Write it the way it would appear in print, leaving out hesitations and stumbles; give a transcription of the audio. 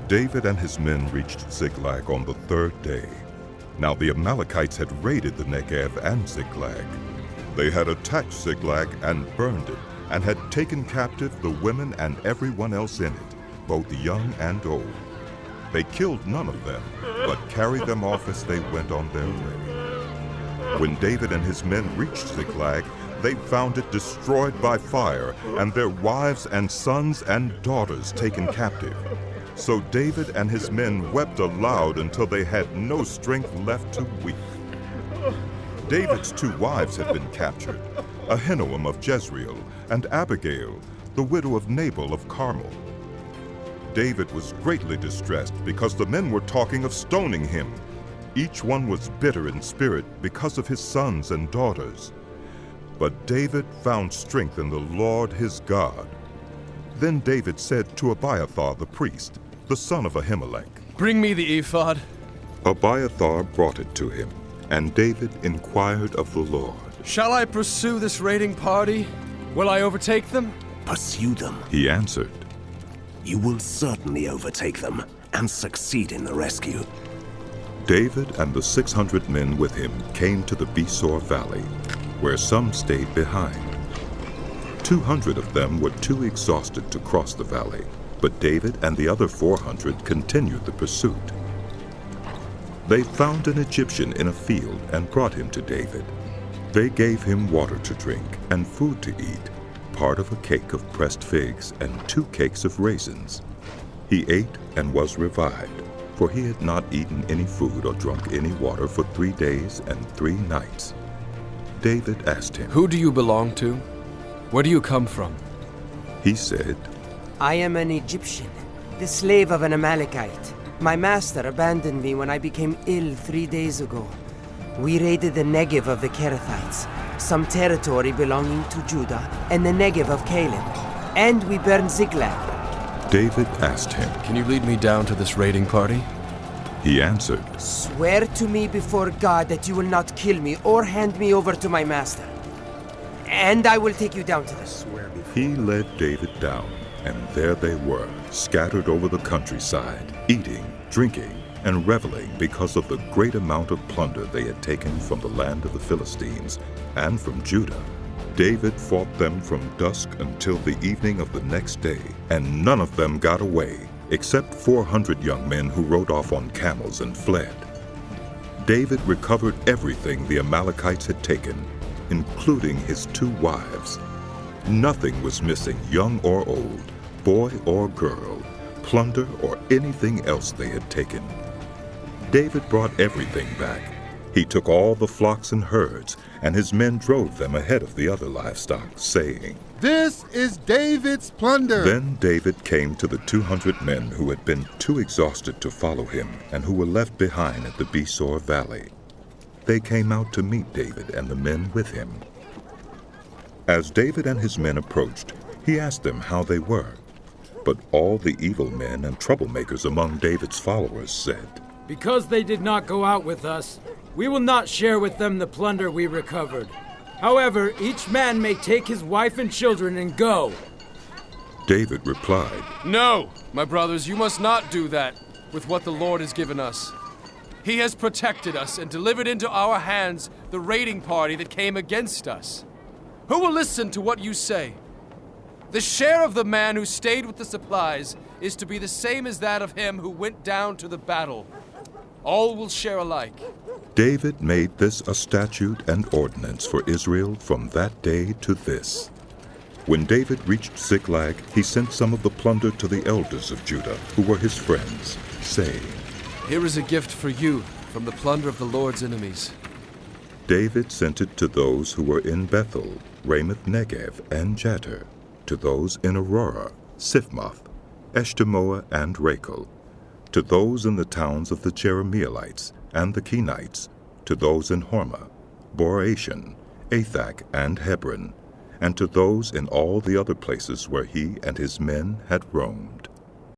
David and his men reached Ziklag on the third day. Now the Amalekites had raided the Negev and Ziklag. They had attacked Ziklag and burned it, and had taken captive the women and everyone else in it, both young and old. They killed none of them, but carried them off as they went on their way. When David and his men reached Ziklag, they found it destroyed by fire, and their wives and sons and daughters taken captive. So David and his men wept aloud until they had no strength left to weep. David's 2 wives had been captured, Ahinoam of Jezreel and Abigail, the widow of Nabal of Carmel. David was greatly distressed because the men were talking of stoning him. Each one was bitter in spirit because of his sons and daughters. But David found strength in the Lord his God. Then David said to Abiathar the priest, the son of Ahimelech, "Bring me the ephod." Abiathar brought it to him, and David inquired of the Lord, "Shall I pursue this raiding party? Will I overtake them?" Pursue them. He answered, You will certainly overtake them and succeed in the rescue. David and the 600 men with him came to the Besor Valley, where some stayed behind. 200 of them were too exhausted to cross the valley, but David and the other 400 continued the pursuit. They found an Egyptian in a field and brought him to David. They gave him water to drink and food to eat, part of a cake of pressed figs and 2 cakes of raisins. He ate and was revived, for he had not eaten any food or drunk any water for 3 days and 3 nights. David asked him, "Who do you belong to? Where do you come from?" He said, I am an Egyptian, the slave of an Amalekite. My master abandoned me when I became ill 3 days ago. We raided the Negev of the Kerethites, some territory belonging to Judah, and the Negev of Caleb, and we burned Ziklag. David asked him, "Can you lead me down to this raiding party?" He answered, Swear to me before God that you will not kill me or hand me over to my master, and I will take you down to this. He led David down, and there they were, scattered over the countryside, eating, drinking, and reveling because of the great amount of plunder they had taken from the land of the Philistines and from Judah. David fought them from dusk until the evening of the next day, and none of them got away, except 400 young men who rode off on camels and fled. David recovered everything the Amalekites had taken, including his 2 wives. Nothing was missing, young or old, boy or girl, plunder or anything else they had taken. David brought everything back. He took all the flocks and herds, and his men drove them ahead of the other livestock, saying, This is David's plunder. Then David came to the 200 men who had been too exhausted to follow him and who were left behind at the Besor Valley. They came out to meet David and the men with him. As David and his men approached, he asked them how they were. But all the evil men and troublemakers among David's followers said, Because they did not go out with us, we will not share with them the plunder we recovered. However, each man may take his wife and children and go. David replied, "No, my brothers, you must not do that with what the Lord has given us. He has protected us and delivered into our hands the raiding party that came against us. Who will listen to what you say? The share of the man who stayed with the supplies is to be the same as that of him who went down to the battle. All will share alike." David made this a statute and ordinance for Israel from that day to this. When David reached Ziklag, he sent some of the plunder to the elders of Judah, who were his friends, saying, "Here is a gift for you from the plunder of the Lord's enemies." David sent it to those who were in Bethel, Ramoth Negev, and Jattir, to those in Aurora, Siphmoth, Eshtemoa, and Rachel, to those in the towns of the Jerahmeelites and the Kenites, to those in Hormah, Boration, Athak, and Hebron, and to those in all the other places where he and his men had roamed.